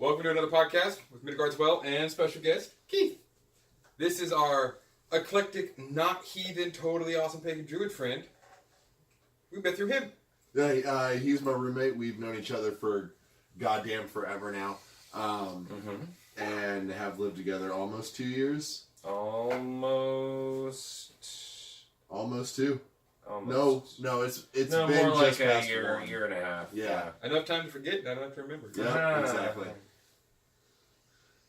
Welcome to another podcast with Midgard's Well and special guest, Kieth. This is our eclectic, not heathen, totally awesome pagan druid friend. We met through him. Yeah, he's my roommate. We've known each other for goddamn forever now. And have lived together almost 2 years. Almost 2. Almost. No, it's no, been more just like past a year, 1. year and a half. Yeah. Enough time to forget, not enough to remember. Yeah, exactly.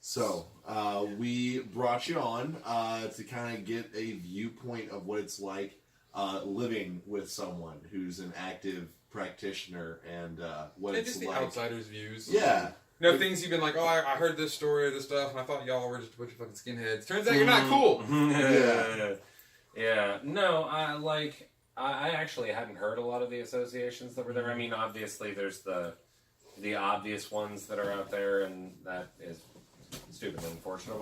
So, we brought you on to kind of get a viewpoint of what it's like living with someone who's an active practitioner and what it's just like. the outsider's views. Yeah. You know, things you've been like, oh, I heard this story or this stuff, and I thought y'all were just a bunch of fucking skinheads. Turns out you're not cool. Yeah. No, I actually hadn't heard a lot of the associations that were there. I mean, obviously, there's the obvious ones that are out there, and that is stupid and fortunate.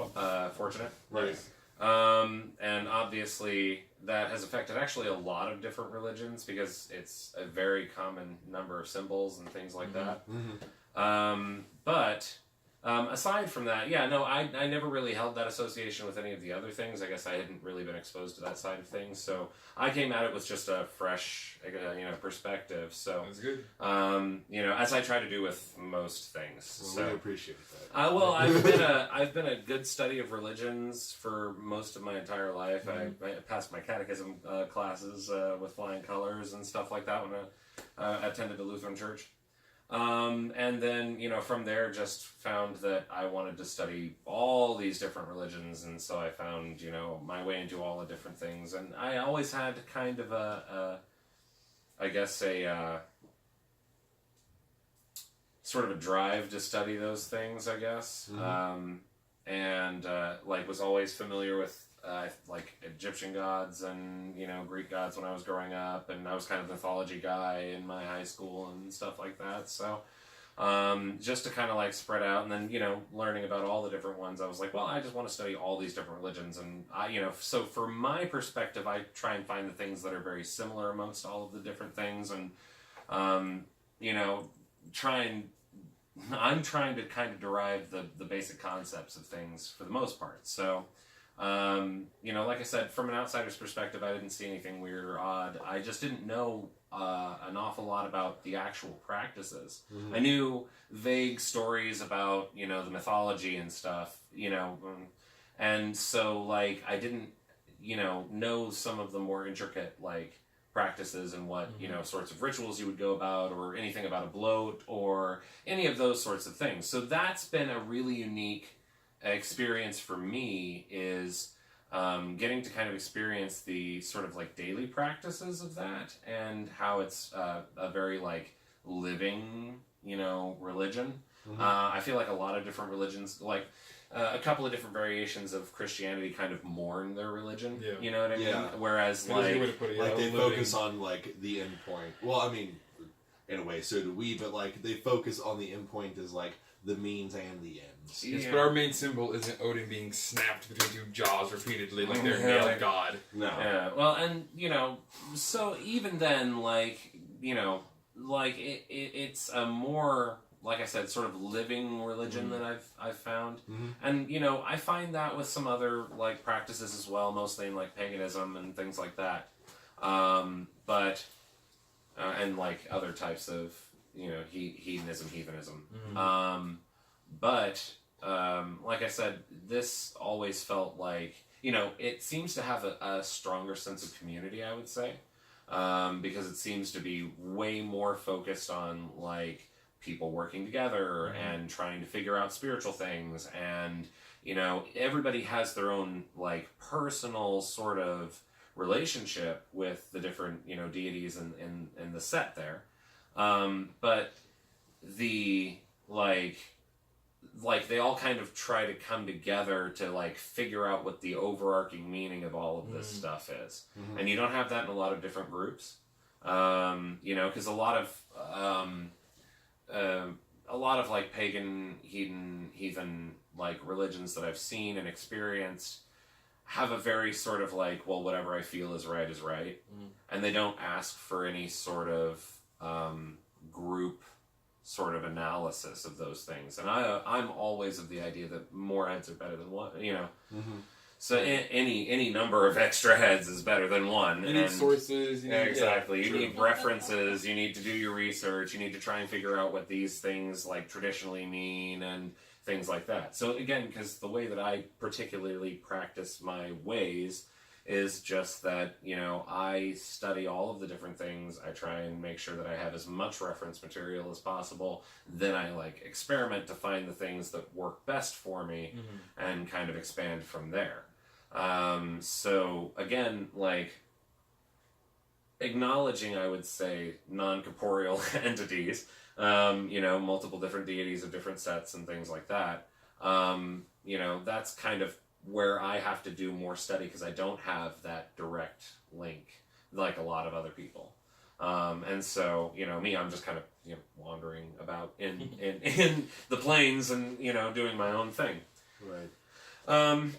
Right. And obviously, that has affected actually a lot of different religions because it's a very common number of symbols and things like that. But aside from that, I never really held that association with any of the other things. I guess I hadn't really been exposed to that side of things, so I came at it with just a fresh, perspective. So That's good. As I try to do with most things. Well, so we appreciate that. I've been a good study of religions for most of my entire life. I passed my catechism classes with flying colors and stuff like that when I attended a Lutheran church. And then, from there just found that I wanted to study all these different religions, and so I found, my way into all the different things, and I always had kind of a sort of a drive to study those things, I guess, and was always familiar with Egyptian gods and Greek gods when I was growing up, and I was kind of the mythology guy in my high school and stuff like that. So just to kind of spread out, and then learning about all the different ones, I was like, well, I just want to study all these different religions, and so for my perspective, I try and find the things that are very similar amongst all of the different things, and I'm trying to kind of derive the basic concepts of things for the most part. So. Like I said, from an outsider's perspective, I didn't see anything weird or odd. I just didn't know an awful lot about the actual practices. I knew vague stories about, the mythology and stuff, and so, I didn't, know some of the more intricate, practices and what, sorts of rituals you would go about, or anything about a bloat, or any of those sorts of things. So that's been a really unique experience for me, is getting to kind of experience the sort of daily practices of that, and how it's a very living religion. I feel like a lot of different religions, a couple of different variations of Christianity, kind of mourn their religion. Yeah. You know what I mean? Whereas they focus on the end point. Well, I mean, in a way, so do we, but they focus on the end point as the means and the ends. Yes, but our main symbol isn't Odin being snapped between two jaws repeatedly like they're nailed god. No. Yeah. Well, and so even then, it's a more, like I said, sort of living religion that I've found, and I find that with some other practices as well, mostly in paganism and things like that, but and other types of heathenism. But like I said, this always felt it seems to have a stronger sense of community, I would say, because it seems to be way more focused on people working together and trying to figure out spiritual things, and everybody has their own personal sort of relationship with the different deities in the set there, but the they all kind of try to come together to figure out what the overarching meaning of all of this stuff is, and you don't have that in a lot of different groups, because a lot of pagan heathen religions that I've seen and experienced have a very sort of well, whatever I feel is right, and they don't ask for any sort of group sort of analysis of those things. And I'm always of the idea that more heads are better than one, you know. Mm-hmm. So any number of extra heads is better than one. You need sources. You need, exactly. Yeah, you need references. You need to do your research. You need to try and figure out what these things like traditionally mean and things like that. So again, because the way that I particularly practice my ways is just that, you know, I study all of the different things. I try and make sure that I have as much reference material as possible. Then I like experiment to find the things that work best for me and kind of expand from there. So again, like acknowledging, I would say, non-corporeal entities, you know, multiple different deities of different sets and things like that. You know, that's kind of where I have to do more study because I don't have that direct link like a lot of other people. And so, you know, me, I'm just kind of, you know, wandering about in the plains and, you know, doing my own thing. Right.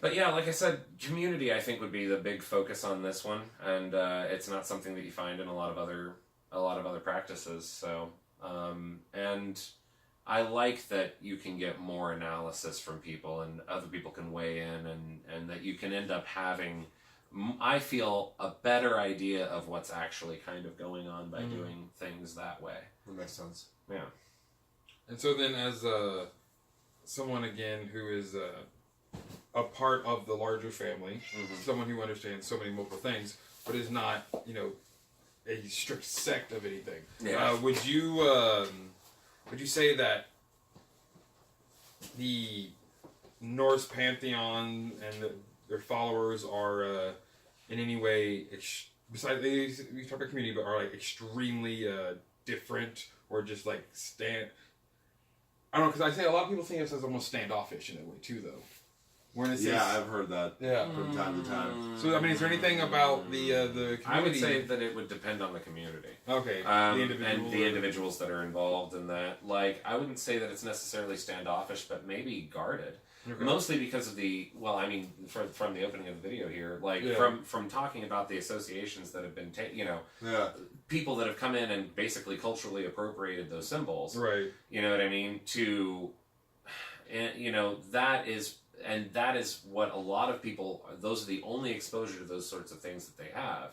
But yeah, like I said, community I think would be the big focus on this one, and it's not something that you find in a lot of other practices. So, and I like that you can get more analysis from people, and other people can weigh in, and that you can end up having, I feel, a better idea of what's actually kind of going on by doing things that way. That makes sense. Yeah. And so then, as someone again who is a part of the larger family, someone who understands so many multiple things, but is not, you know, a strict sect of anything. Yeah. Would you say that the Norse pantheon and their followers are in any way, besides we talk about community, but are like extremely different or just like I don't know, because I say a lot of people think of us as almost standoffish in a way too, though. Yeah, I've heard that. Yeah. From time to time. So I mean, is there anything about the community? I would say that it would depend on the community. Okay. And the individuals that are involved in that. Like, I wouldn't say that it's necessarily standoffish, but maybe guarded. Okay. Mostly because of from the opening of the video here, like from talking about the associations that have been, people that have come in and basically culturally appropriated those symbols. Right. You know what I mean? That is what a lot of people, those are the only exposure to those sorts of things that they have.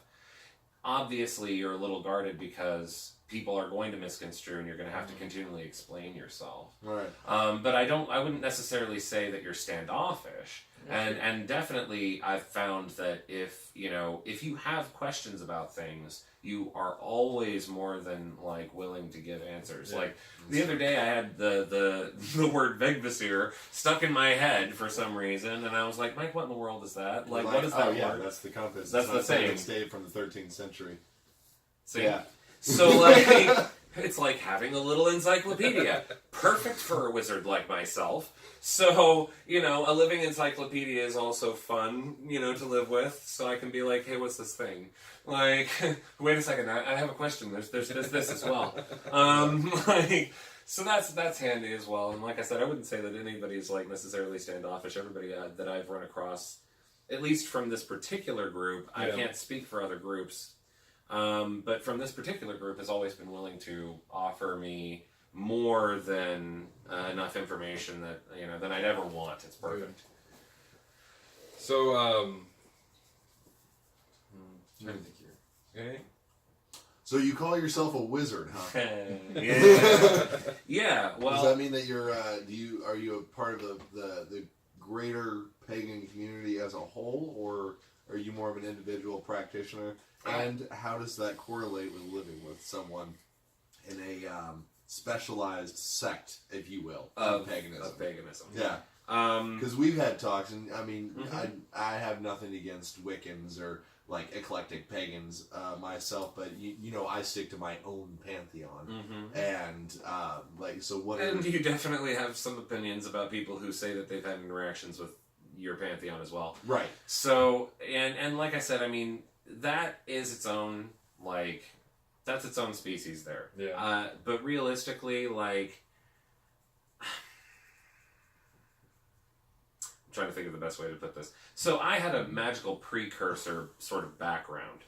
Obviously, you're a little guarded because people are going to misconstrue and you're going to have to continually explain yourself. Right. But I wouldn't necessarily say that you're standoffish. And definitely I've found that if you have questions about things, you are always more than like willing to give answers. Yeah. Like the other day I had the word Vegvisir stuck in my head for some reason, and I was like, Mike, what in the world is that? Like what is that word? Yeah, that's the compass. That's the thing. It's dated from the 13th century. See? Yeah. So like it's like having a little encyclopedia. Perfect for a wizard like myself. So, a living encyclopedia is also fun, to live with. So I can be like, hey, what's this thing? Like, wait a second, I have a question. There's this as well. So that's handy as well. And like I said, I wouldn't say that anybody's like necessarily standoffish. Everybody that I've run across, at least from this particular group, I can't speak for other groups. But from this particular group has always been willing to offer me more than enough information that than I'd ever want. It's perfect. So, trying to think here. Okay. So you call yourself a wizard, huh? Yeah. Well, does that mean that you're? Are you a part of the greater pagan community as a whole, or are you more of an individual practitioner? And how does that correlate with living with someone in a specialized sect, if you will, of paganism? Of paganism. Yeah. Because we've had talks, and I mean, I have nothing against Wiccans or like eclectic pagans myself, but I stick to my own pantheon, and so what? And you definitely have some opinions about people who say that they've had interactions with your pantheon as well, right? So, and like I said, I mean, that is its own that's its own species there. Yeah. But realistically, like, I'm trying to think of the best way to put this. So I had a magical precursor sort of background.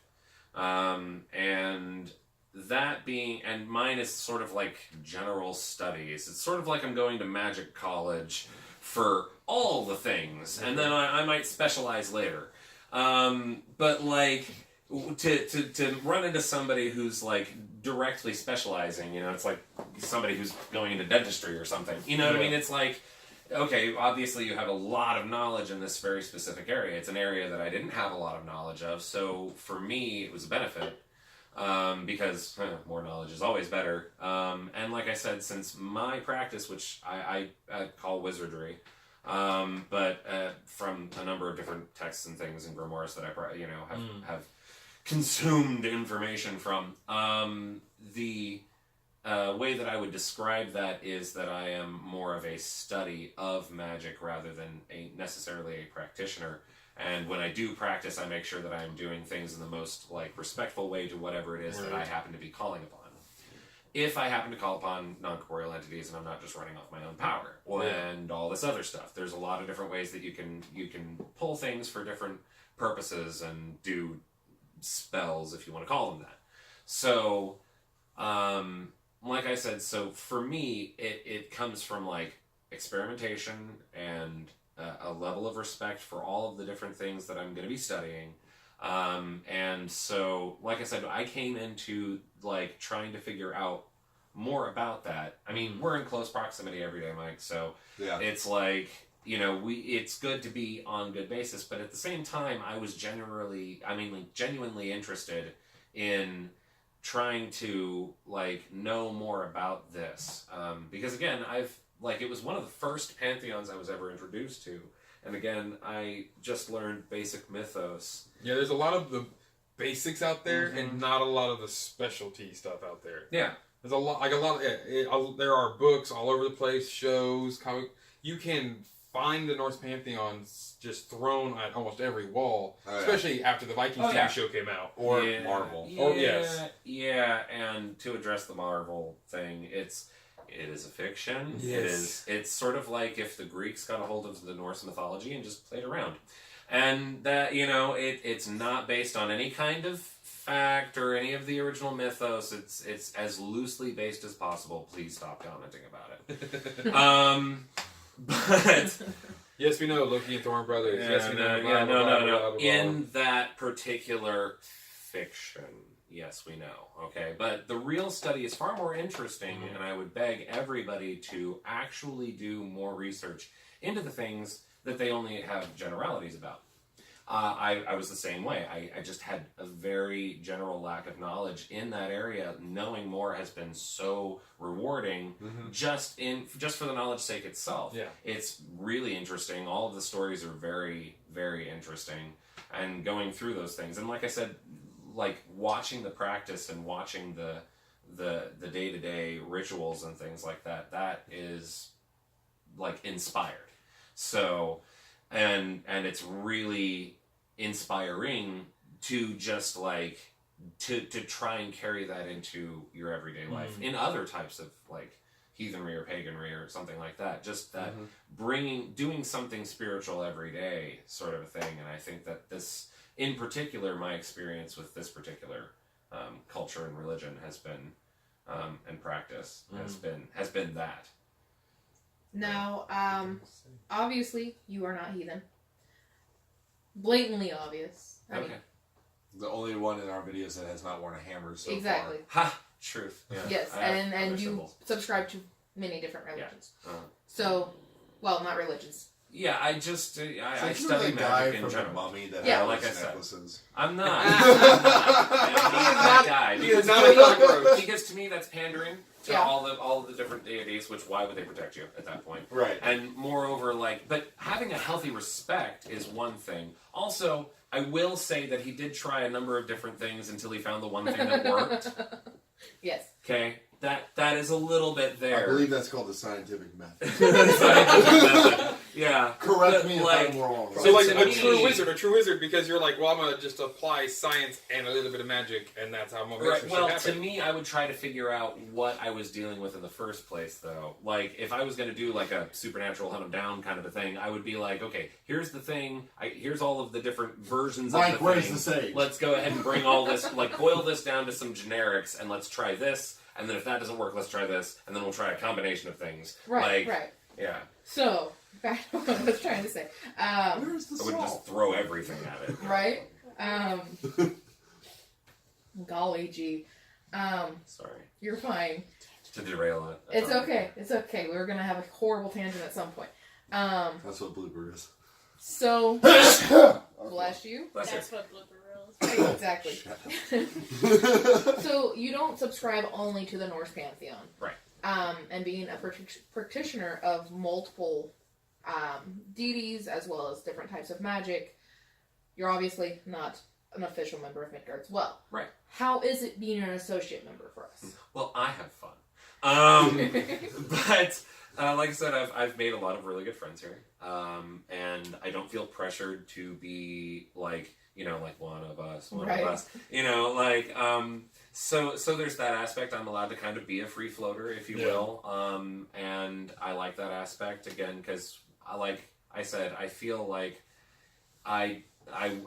And that being, and mine is sort of like general studies. It's sort of like I'm going to magic college for all the things, and then I might specialize later. But like to run into somebody who's like directly specializing, you know, it's like somebody who's going into dentistry or something. You know what I mean? It's like, okay, obviously you have a lot of knowledge in this very specific area. It's an area that I didn't have a lot of knowledge of, so for me it was a benefit. Because more knowledge is always better. And like I said, since my practice, which I call wizardry, but from a number of different texts and things and grimoires that I have consumed information from, the way that I would describe that is that I am more of a study of magic rather than necessarily a practitioner. And when I do practice, I make sure that I'm doing things in the most like respectful way to whatever it is that I happen to be calling upon. If I happen to call upon non-corporeal entities and I'm not just running off my own power and all this other stuff, there's a lot of different ways that you can pull things for different purposes and do spells, if you want to call them that. So, like I said, so for me, it comes from like experimentation and a level of respect for all of the different things that I'm going to be studying. And so, like I said, I came into like trying to figure out more about that. I mean, we're in close proximity every day, Mike, so it's like, you know, it's good to be on good basis, but at the same time, I was genuinely interested in trying to like know more about this. Because again, it was one of the first pantheons I was ever introduced to. And again, I just learned basic mythos. Yeah, there's a lot of the basics out there and not a lot of the specialty stuff out there. Yeah. There's there are books all over the place, shows, comic. You can find the Norse pantheon just thrown at almost every wall, especially after the Vikings TV show came out. Or Marvel. Yeah, and to address the Marvel thing, it is a fiction. Yes. It's sort of like if the Greeks got a hold of the Norse mythology and just played around. And that, you know, it's not based on any kind of fact or any of the original mythos. It's as loosely based as possible. Please stop commenting about it. But yes, we know Loki and Thorn brothers. Yeah, yes, we know. No. In that particular fiction, yes, we know. Okay, but the real study is far more interesting, and I would beg everybody to actually do more research into the things that they only have generalities about. I was the same way. I just had a very general lack of knowledge in that area. Knowing more has been so rewarding, just for the knowledge's sake itself. Yeah. It's really interesting. All of the stories are very, very interesting, and going through those things. And like I said, like watching the practice and watching the day-to-day rituals and things like that, that is like inspired. So, and it's really inspiring to just like to try and carry that into your everyday life in other types of like heathenry or paganry or something like that. Just that doing something spiritual every day sort of a thing. And I think that this, in particular, my experience with this particular culture and religion has been, and practice has been that. Now, obviously, you are not heathen. Blatantly obvious. I mean, The only one in our videos that has not worn a hammer so exactly. far. Ha! Truth. Yeah. Yes, and you symbols. subscribe to many different religions. Yeah. So, well, not religions. Yeah, I just So I you're study the guy magic in from general. the Mummy that Yeah, had like those I said. necklaces. I'm not. That guy. He is Because not a cockroach. because to me that's pandering to Yeah. all the different deities. Which why would they protect you at that point? Right. And moreover, but having a healthy respect is one thing. Also, I will say that he did try a number of different things until he found the one thing that worked. Yes. Okay, that is a little bit there. I believe that's called the scientific method. Scientific method. Yeah. Correct me if like, I'm wrong. So like to a me- true wizard, because you're like, well, I'm gonna just apply science and a little bit of magic, and that's how I'm gonna make Right. some Well, shit to happen. me, I would try to figure out what I was dealing with in the first place, though. Like, if I was going to do like a supernatural hunt 'em down kind of a thing, I would be like, okay, here's the thing. Here's all of the different versions Mike, of the where's thing. the sage? Let's go ahead and bring all this, like, boil this down to some generics, and let's try this. And then if that doesn't work, let's try this, and then we'll try a combination of things. Right, Like, right. Yeah. So, back to what I was trying to say. Where's the I wouldn't salt? just throw everything at it. Right? Golly gee. Sorry You're fine. to derail it. It's okay. It's okay. We were gonna have a horrible tangent at some point. That's what blooper is. So bless you. Bless you. That's what blooper reels. Exactly. So you don't subscribe only to the Norse pantheon, Right. And being a practitioner of multiple deities as well as different types of magic, you're obviously not an official member of Midgard's Well. Right. How is it being an associate member for us? Well, I have fun. But like I said, I've made a lot of really good friends here, and I don't feel pressured to be like like one of us, Right. of us, like so there's that aspect. I'm allowed to kind of be a free floater, if you will, and I like that aspect again because like I said, I feel like I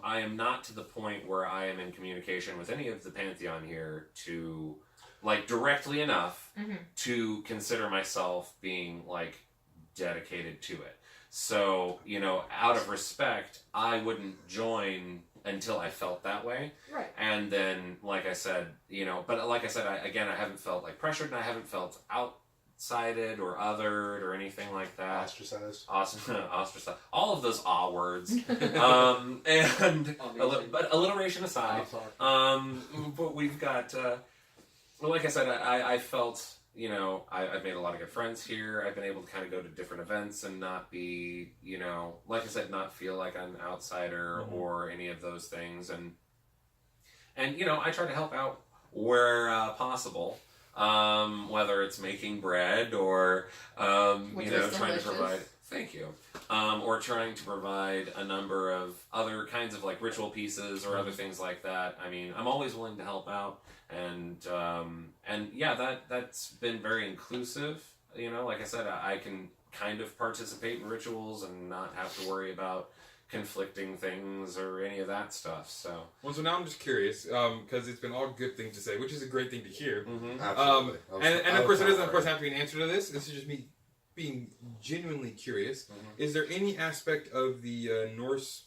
am not to the point where I am in communication with any of the pantheon here to like directly enough to consider myself being like dedicated to it. So, out of respect, I wouldn't join until I felt that way. Right. And then, like I said, but like I said, I haven't felt like pressured and I haven't felt outsided or othered or anything like that. Ostracized. Ostracized. All of those words. But alliteration aside, but we've got, well, like I said, I felt, I've made a lot of good friends here. I've been able to kind of go to different events and not be, like I said, not feel like I'm an outsider or any of those things. And I try to help out where possible. Whether it's making bread or, Which is trying delicious. to provide, thank you, or trying to provide a number of other kinds of like ritual pieces or other things like that. I mean, I'm always willing to help out, and yeah, that's been very inclusive. Like I said, I can kind of participate in rituals and not have to worry about conflicting things or any of that stuff. So now I'm just curious, because it's been all good things to say, which is a great thing to hear. Absolutely. And of course, it doesn't, of course, have to be an answer to this. This is just me being genuinely curious. Is there any aspect of the Norse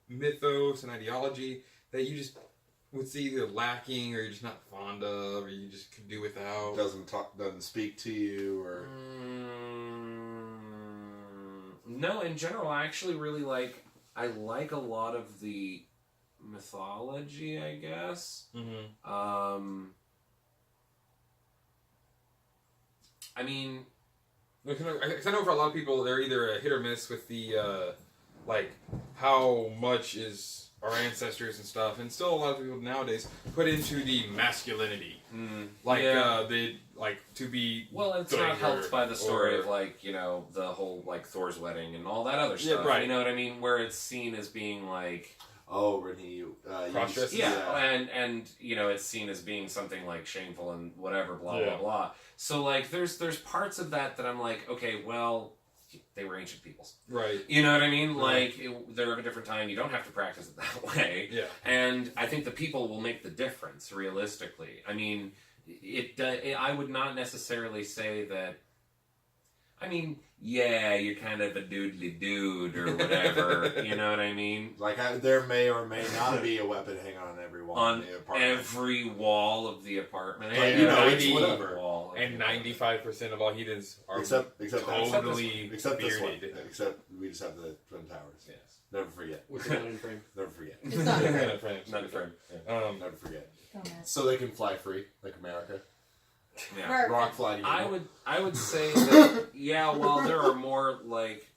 mythos and ideology that you just would see either lacking or you're just not fond of, or you just could do without? Doesn't speak to you, or no, in general, I actually really I like a lot of the mythology, I guess. I mean, because I know for a lot of people, they're either a hit or miss with the, how much is our ancestors and stuff, and still a lot of people nowadays put into the masculinity. To be... Well, it's good not helped by the story or- of, the whole, Thor's wedding and all that other Yeah, stuff. right. You know what I mean? Where it's seen as being, Renee, Cross-dressing? yeah, and it's seen as being something, shameful and whatever, blah, Yeah. blah, blah. So, there's parts of that I'm like, okay, well, they were ancient peoples. Right. You know what I mean? Right. They're of a different time. You don't have to practice it that way. Yeah. And I think the people will make the difference, realistically. I mean, I would not necessarily say that... I mean, yeah, you're kind of a doodly dude or whatever. You know what I mean? There may or may not be a weapon hanging on every wall On in the apartment. every wall of the apartment. But, it's whatever. Wall of And the apartment. 95% of all heathens are Except totally except this one. bearded. Except we just have the Twin Towers. Yes. Never forget. With the line frame. Never forget. It's not Not fair. a friend. Not a friend. Yeah. Never forget. Dumbass. So they can fly free, like America. Yeah. Rock fly to you. I would say that while there are more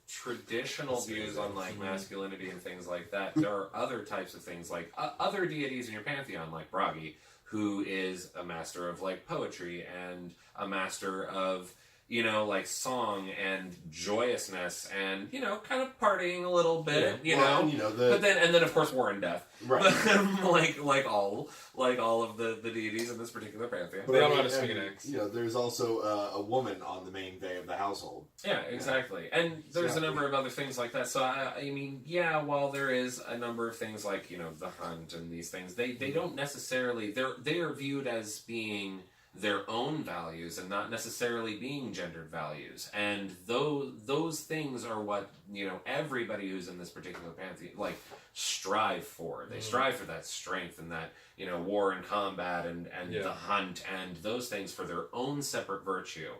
traditional views on masculinity and things like that, there are other types of things other deities in your pantheon, like Bragi, who is a master of poetry and a master of you know, like song and joyousness and, you know, kind of partying a little bit, you know. And, you know, But then of course war and death. right. But, like all of the deities in this particular pantheon. They all know how to swing an axe. You know, there's also a woman on the main day of the household. Yeah, exactly. And there's a number of other things like that. So I mean, yeah, while there is a number of things like, you know, the hunt and these things, they don't necessarily they are viewed as being their own values and not necessarily being gendered values. And those things are what, you know, everybody who's in this particular pantheon like strive for. They strive for that strength and that, you know, war and combat and the hunt and those things for their own separate virtue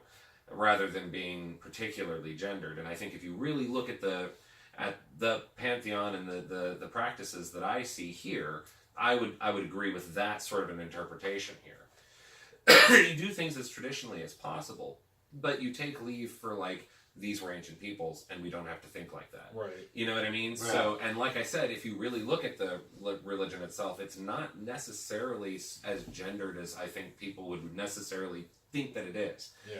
rather than being particularly gendered. And I think if you really look at the pantheon and the practices that I see here, I would agree with that sort of an interpretation here. You do things as traditionally as possible, but you take leave for like these were ancient peoples and we don't have to think like that. Right. You know what I mean? Yeah. So, and like I said, if you really look at the religion itself, it's not necessarily as gendered as I think people would necessarily think that it is. Yeah.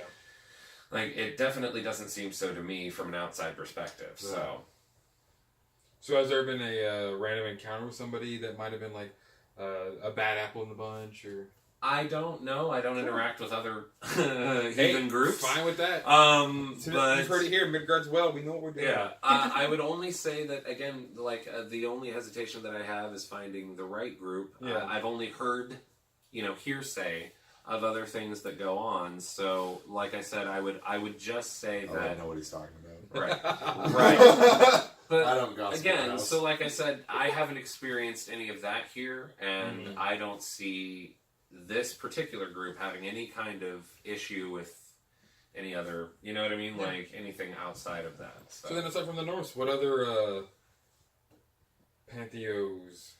Like, it definitely doesn't seem so to me from an outside perspective. So has there been a random encounter with somebody that might have been like a bad apple in the bunch, or? I don't know. I don't interact with other heathen groups. Fine with that. But You've heard it here. Midgard's well. We know what we're doing. yeah, I would only say that again. Like the only hesitation that I have is finding the right group. Yeah. I've only heard, you know, hearsay of other things that go on. So, like I said, I would just say I that don't know what he's talking about. right, right. But I don't gossip again, around. so like I said, I haven't experienced any of that here, and I don't see this particular group having any kind of issue with any other, you know what I mean? Yeah. Like anything outside of that. So then, aside from the Norse, what other pantheons?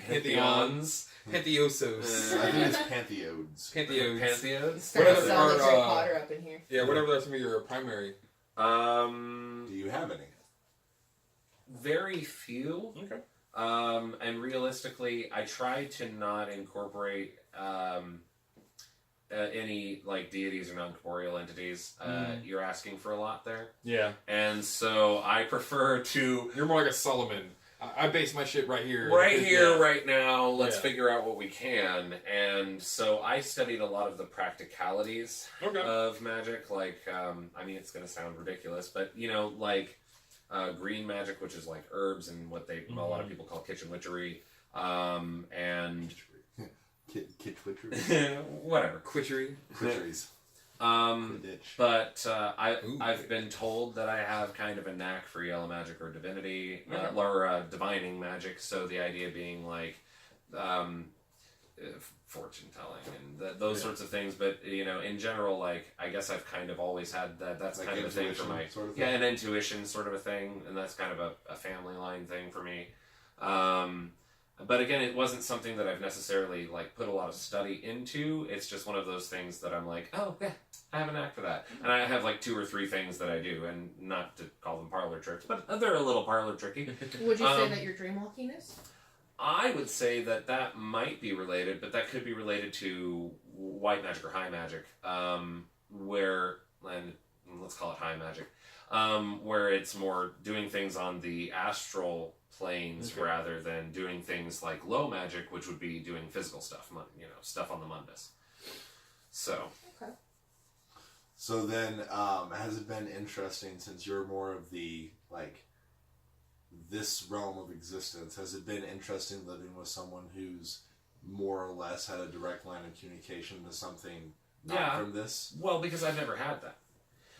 Pantheons. Pantheosos. I think it's pantheodes. Pantheons. Pantheons? Starting to What sound like are, Harry uh, Potter up in here. Yeah, whatever are some of your primary. Do you have any? Very few. Okay. And realistically, I try to not incorporate any like deities or non-corporeal entities. You're asking for a lot there, Yeah. and so I prefer to You're more like a Solomon. I base my shit right here. here, Yeah. right now. Let's Yeah. figure out what we can. And so I studied a lot of the practicalities Okay. of magic. Like, I mean, it's going to sound ridiculous, but you know, like green magic, which is like herbs and what a lot of people call kitchen witchery, and Kitwitchery? whatever. Quitchery. Quitcheries. Ditch. But Ooh. I've been told that I have kind of a knack for yellow magic or divinity Okay. or divining magic. So the idea being like fortune telling and those Yeah. sorts of things. But you know, in general, like I guess I've kind of always had that. That's Like kind of a thing for intuition my sort of yeah, thing? an intuition sort of a thing, and that's kind of a family line thing for me. But again, it wasn't something that I've necessarily like put a lot of study into. It's just one of those things that I'm like, oh yeah, I have a knack for that, and I have like 2 or 3 things that I do, and not to call them parlor tricks, but they're a little parlor tricky. Would you say that you're dreamwalking is? I would say that might be related, but that could be related to white magic or high magic, where, and let's call it high magic, where it's more doing things on the astral planes Okay. rather than doing things like low magic, which would be doing physical stuff, you know, stuff on the mundus. So, Okay. So then, has it been interesting since you're more of the, like, this realm of existence? Has it been interesting living with someone who's more or less had a direct line of communication to something not Yeah. from this? well, because I've never had that.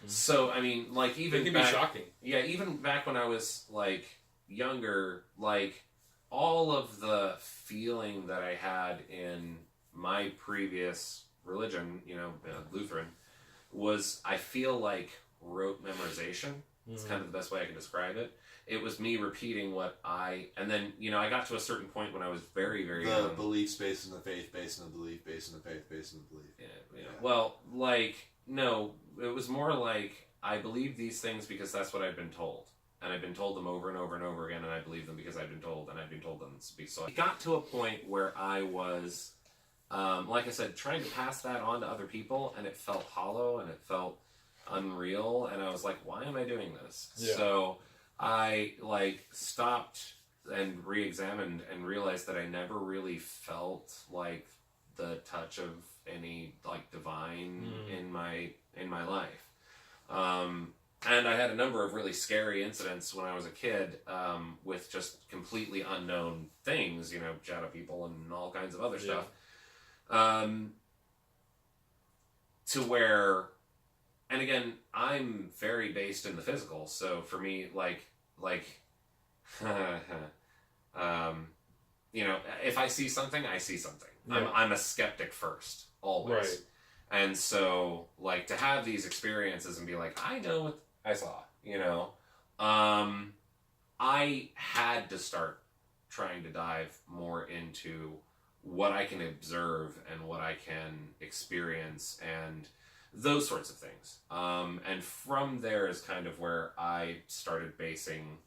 So, I mean, like, It even can back, be shocking. yeah, even back when I was, like, younger, like, all of the feeling that I had in my previous religion, you know, Lutheran, was, I feel like, rote memorization. It's kind of the best way I can describe it. It was me repeating and then, you know, I got to a certain point when I was very, very The young. belief space and the faith base and the belief base and the faith base and the belief. Yeah, yeah. Well, like, no, it was more like, I believe these things because that's what I've been told. And I've been told them over and over and over again, and I believe them because I've been told, and I've been told them to be so. It got to a point where I was, like I said, trying to pass that on to other people, and it felt hollow, and it felt unreal, and I was like, why am I doing this? Yeah. So I like stopped and re-examined and realized that I never really felt like the touch of any like divine in my life. And I had a number of really scary incidents when I was a kid, with just completely unknown things, shadow people and all kinds of other stuff. To where, and again, I'm very based in the physical, so for me, if I see something, I see something. Yeah. I'm a skeptic first, always. Right. And so, like, to have these experiences and be like, I know what I saw, I had to start trying to dive more into what I can observe and what I can experience and those sorts of things. And from there is kind of where I started basing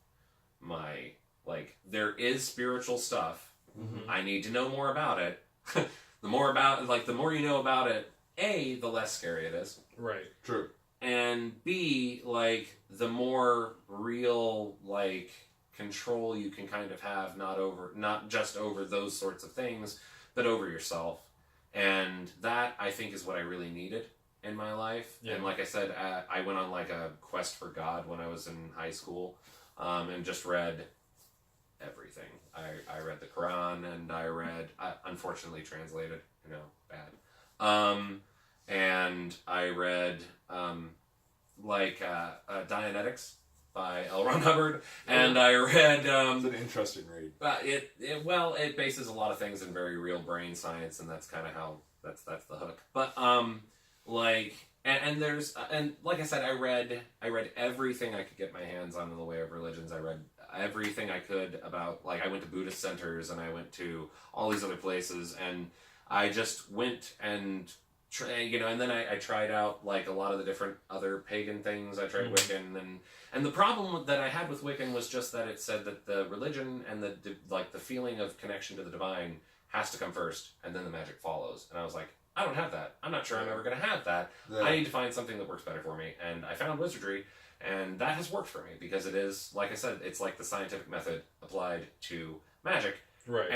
my, like, there is spiritual stuff. Mm-hmm. I need to know more about it. The more you know about it, A, the less scary it is. Right. True. And B, like, the more real, like, control you can kind of have, not just over those sorts of things, but over yourself. And that, I think, is what I really needed in my life. Yeah. And like I said, I went on, like, a quest for God when I was in high school, and just read everything. I read the Quran, and I read, unfortunately translated, bad. And I read, Dianetics by L. Ron Hubbard, and I read, It's an interesting read. it bases a lot of things in very real brain science, and that's kind of how, that's the hook. But, and there's, and like I said, I read everything I could get my hands on in the way of religions. I read everything I could about, like, I went to Buddhist centers, and I went to all these other places, and I just went and, and then I tried out, like, a lot of the different other pagan things. I tried Wiccan, and the problem that I had with Wiccan was just that it said that the religion and the feeling of connection to the divine has to come first, and then the magic follows. And I was like, I don't have that. I'm not sure I'm ever going to have that. Yeah. I need to find something that works better for me. And I found wizardry, and that has worked for me, because it is, like I said, it's like the scientific method applied to magic. Right.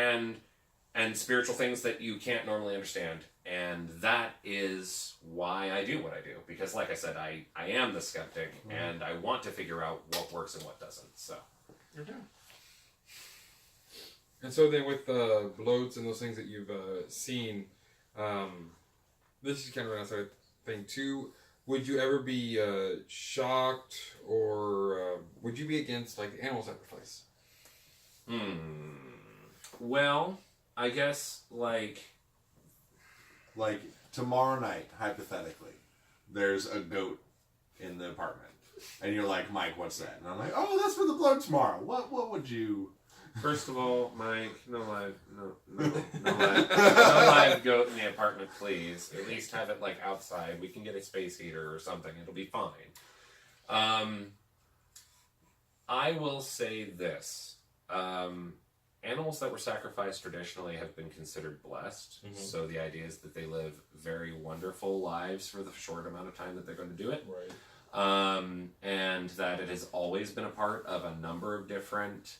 And spiritual things that you can't normally understand. And that is why I do what I do. Because, like I said, I am the skeptic, and I want to figure out what works and what doesn't. So. Okay. And so then with the bloats and those things that you've seen, this is kind of an outside thing too. Would you ever be shocked, or would you be against, like, animal sacrifice? Well, I guess, like tomorrow night, hypothetically, there's a goat in the apartment, and you're like, Mike, what's that? And I'm like, oh, that's for the bloat tomorrow. What would you? First of all, Mike, no live goat in the apartment, please. At least have it, like, outside. We can get a space heater or something. It'll be fine. I will say this. Animals that were sacrificed traditionally have been considered blessed. Mm-hmm. So the idea is that they live very wonderful lives for the short amount of time that they're going to do it. Right. And that it has always been a part of a number of different...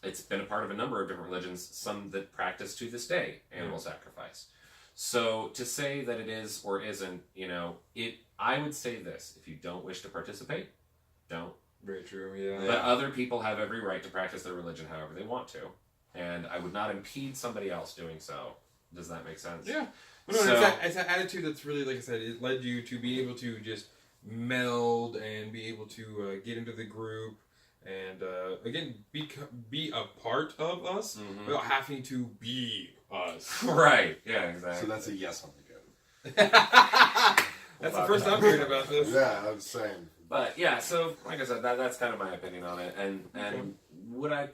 it's been a part of a number of different religions, some that practice to this day animal sacrifice. So to say that it is or isn't, I would say this: if you don't wish to participate, don't. Very true. Yeah. But other people have every right to practice their religion however they want to, and I would not impede somebody else doing so. Does that make sense? Yeah. Well, no, it's that attitude that's really, like I said, it led you to be able to just meld and be able to get into the group. And again, be a part of us without having to be us. Right. Yeah. Exactly. So that's a yes on the goat. That's the first I'm hearing about this. Yeah, I'm saying. But yeah, so like I said, that's kind of my opinion on it. And would I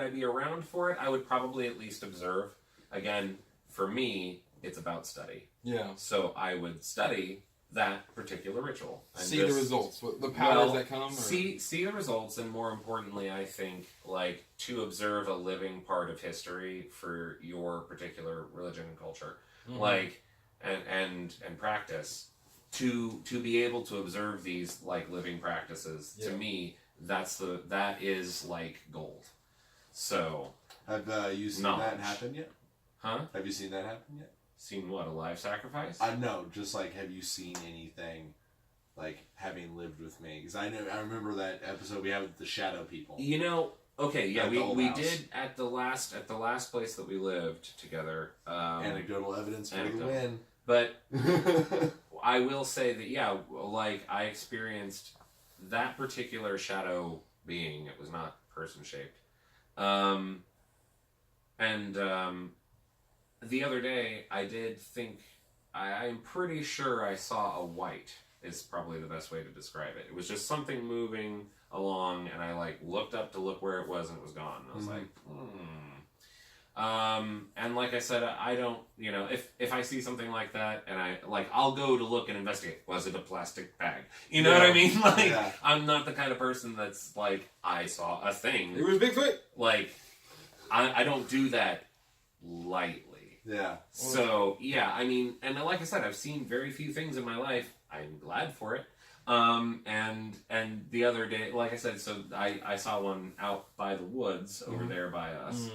be around for it? I would probably at least observe. Again, for me, it's about study. Yeah. So I would study that particular ritual. And see the results, the powers that come. Or? See the results, and more importantly, I think, like, to observe a living part of history for your particular religion and culture, like, and practice to be able to observe these like living practices, to Yeah. me, that is like gold. So, Have you seen Knowledge. that happen yet? huh? Have you seen that happen yet? Seen what, a live sacrifice? I know, just like, have you seen anything like having lived with me? Because I remember that episode we had with the shadow people. You know, okay, yeah, At the old we house. did at the last place that we lived together. Anecdotal evidence for the anecdotal. win. But I will say that, yeah, like I experienced that particular shadow being. It was not person shaped. The other day, I did think, I'm pretty sure I saw a white, is probably the best way to describe it. It was just something moving along, and I like looked up to look where it was, and it was gone. And I was like, and like I said, I don't, you know, if I see something like that, and I'll go to look and investigate. Was it a plastic bag? You know what I mean? Like, Yeah. I'm not the kind of person that's like, I saw a thing. It was Bigfoot. Like, I don't do that lightly. Yeah. So, yeah, I mean, and like I said, I've seen very few things in my life. I'm glad for it. And the other day, like I said, so I saw one out by the woods over there by us.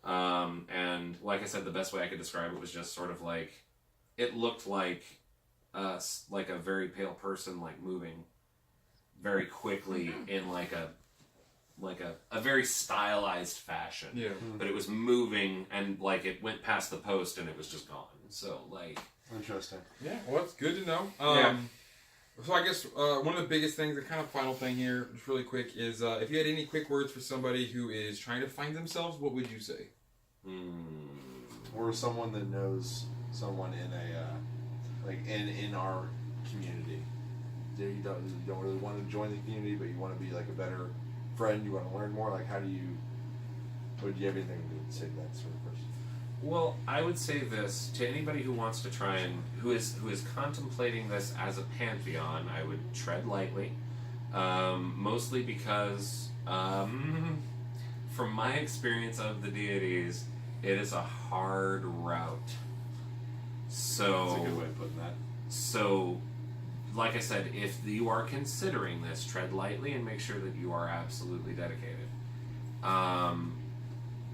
And like I said, the best way I could describe it was just sort of like, it looked like a very pale person, like moving very quickly in like a very stylized fashion. Yeah. But it was moving, and like it went past the post and it was just gone. So like, Interesting. Yeah, well, that's good to know. Yeah. So I guess one of the biggest things, the kind of final thing here, just really quick, is if you had any quick words for somebody who is trying to find themselves, what would you say? Or someone that knows someone in a like in our community. You don't really want to join the community, but you want to be like a better friend. You want to learn more. Like, how do you? Would you have anything to say to that sort of person? well, I would say this to anybody who wants to try and who is contemplating this as a pantheon. I would tread lightly, mostly because from my experience of the deities, it is a hard route. So That's a good way of putting that. So, like I said, if you are considering this, tread lightly and make sure that you are absolutely dedicated.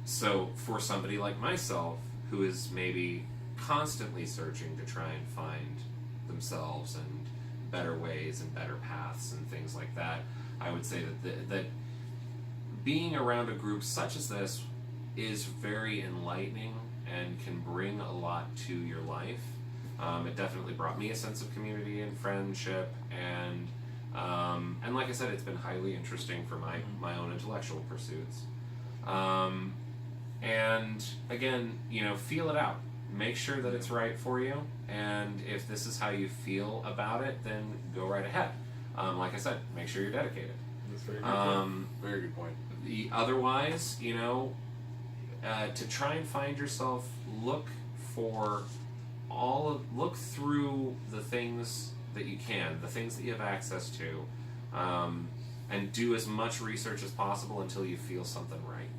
So, for somebody like myself, who is maybe constantly searching to try and find themselves and better ways and better paths and things like that, I would say that being around a group such as this is very enlightening and can bring a lot to your life. It definitely brought me a sense of community and friendship, and like I said, it's been highly interesting for my own intellectual pursuits. And again, you know, feel it out. Make sure that it's right for you, and if this is how you feel about it, then go right ahead. Like I said, make sure you're dedicated. That's very good. Very good point. Otherwise, you know, to try and find yourself, look through the things that you can, the things that you have access to, and do as much research as possible until you feel something right.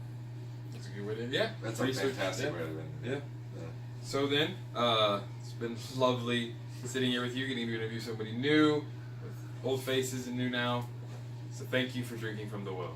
That's a good way to yeah. That's a research, fantastic yeah. way to end it. Yeah. So then, it's been lovely sitting here with you, getting to interview somebody new, with old faces and new now. So thank you for drinking from the well.